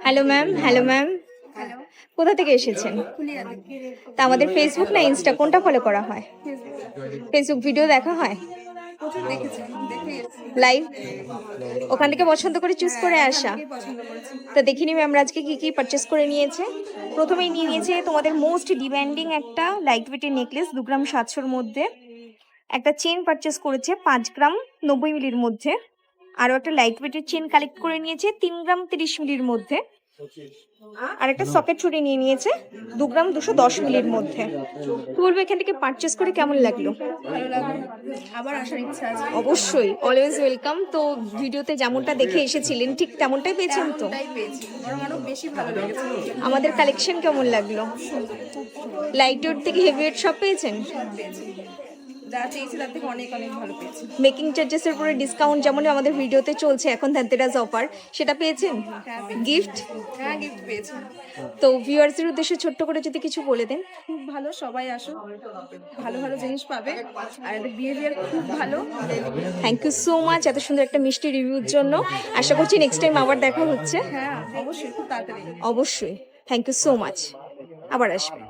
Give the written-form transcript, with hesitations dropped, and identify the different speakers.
Speaker 1: Hello ma'am. Hello ma'am, কোথা থেকে এসেছেন? তা আমাদের ফেসবুক না ইনস্টা কোনটা ফলো করা হয়? ফেসবুক ভিডিও দেখা হয় লাইভ, ওখান থেকে পছন্দ করে চুজ করে আসা। তা দেখিনি ম্যাম আজকে কি কি পারচেস করে নিয়েছে। প্রথমেই নিয়ে নিয়েছে তোমাদের মোস্ট ডিমান্ডিং একটা লাইট ওয়েটের নেকলেস 2 গ্রাম 700-র মধ্যে, একটা চেন পারচেস করেছে 5 গ্রাম 90 মিলির মধ্যে, আরও একটা লাইট ওয়েটের চেন কালেক্ট করে নিয়েছে 3 গ্রাম 30 মিলির মধ্যে, আর একটা সকেট ছুরি নিয়ে নিয়েছে 2 গ্রাম 210 মিলির মধ্যে। তো বলবো এখান থেকে পারচেস করে কেমন লাগলো?
Speaker 2: ভালো লাগলো, আবার আসার ইচ্ছা আছে।
Speaker 1: অবশ্যই, অলওয়েজ ওয়েলকাম। তো ভিডিওতে যেমনটা দেখে এসেছিলেন ঠিক তেমনটাই পেয়েছেন তো?
Speaker 2: তাই পেয়েছি, বরং আরো বেশি ভালো লেগেছে।
Speaker 1: আমাদের কালেকশন কেমন লাগলো? লাইট ওয়েট থেকে হেভি ওয়েট সব পেয়েছেন?
Speaker 2: পেয়েছি, যা চেয়েছি তার থেকে অনেক অনেক ভালো পেয়েছি।
Speaker 1: মেকিং চার্জেসের উপরে ডিসকাউন্ট যেমন আমাদের ভিডিওতে চলছে এখন, ধনতেরাস অফার, সেটা পেয়েছেন?
Speaker 2: হ্যাঁ
Speaker 1: গিফট?
Speaker 2: হ্যাঁ, গিফট পেয়েছি।
Speaker 1: তো ভিউয়ার্সের উদ্দেশ্যে ছোট্ট করে যদি কিছু বলে দেন।
Speaker 2: খুব ভালো, সবাই আসো, ভালো ভালো জিনিস পাবে, আর এদের বিহেভিয়ার খুব ভালো।
Speaker 1: থ্যাংক ইউ সো মাচ এত সুন্দর একটা মিষ্টি রিভিউর জন্য। আশা করছি নেক্সট টাইম আবার দেখা হচ্ছে।
Speaker 2: হ্যাঁ অবশ্যই, খুব তাড়াতাড়ি।
Speaker 1: অবশ্যই, থ্যাংক ইউ সো মাচ, আবার আসবে।